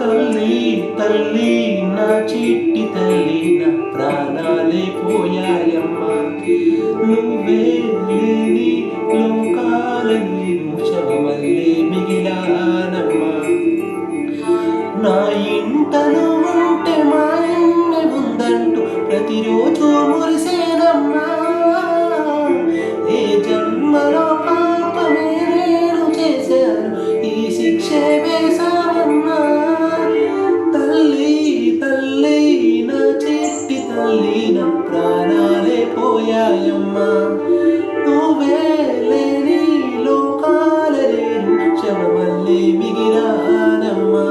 తల్లి తల్లి నా చిట్టి తల్లి నా ప్రాణాలే పోయాయమ్మా నువ్వే లేని లోకాలని శవమల్లే మిగిలానమ్మా నా ఇంటను ఉంటే మా ఎన్నె ఉందంటూ ప్రతిరోజు మురిసేనమ్మా ఏ జన్మలో పాపమే నేను చేశాను ఈ శిక్షే వేశానమ్మా తల్లి తల్లి నా చిట్టి తల్లి నా ప్రాణాలే పోయాయమ్మా నువ్వే లేని లోకాల నేను శవమల్లే మిగిలానమ్మా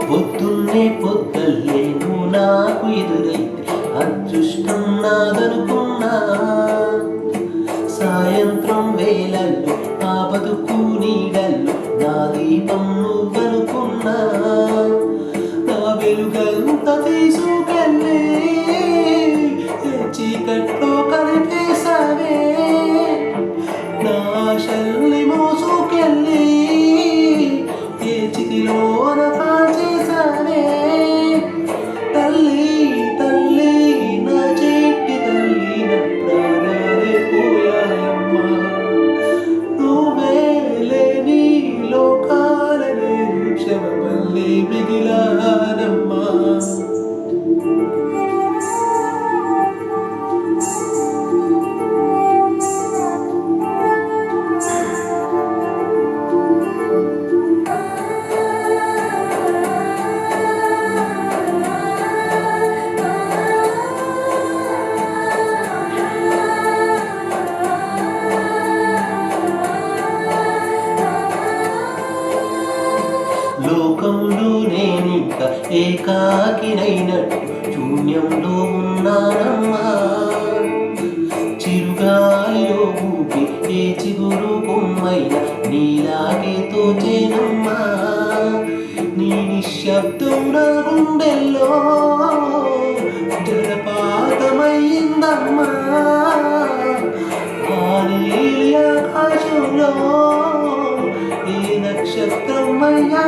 పొద్దున్నే పొద్దల్లే నువ్వు నాకు ఎదురైతే అదృష్టం నాదనుకున్నా సాయంత్రం వేళల్లో ఆ బతుకు నీడల్లో నా దీపం నువ్వనుకున్నా నా వెలుగంత తీసుకెళ్ళి చీకట్లో కలిపేశావే నా ఆశల్ని మోసుకెళ్ళి ఏ చితిలోన కాల్చేశావే తల్లి తల్లి నా చిట్టి తల్లి నా ప్రాణాలే పోయాయమ్మా నువ్వే లేని లోకాల నేను శవమల్లే మిగిలానమ్మా లోకంలో నేనింక ఏకాకినైనట్టు శూన్యంలో ఉన్నానమ్మా చిరుగాలిలో ఊపి ఏ చిగురు కొమ్మైన నీలాగే తోచేనమ్మా నీ నిశ్శబ్దం నా గుండెల్లో జలపాతమయ్యిందమ్మా ఆ నీలి ఆకాశంలో ఏ నక్షత్రం అయ్యా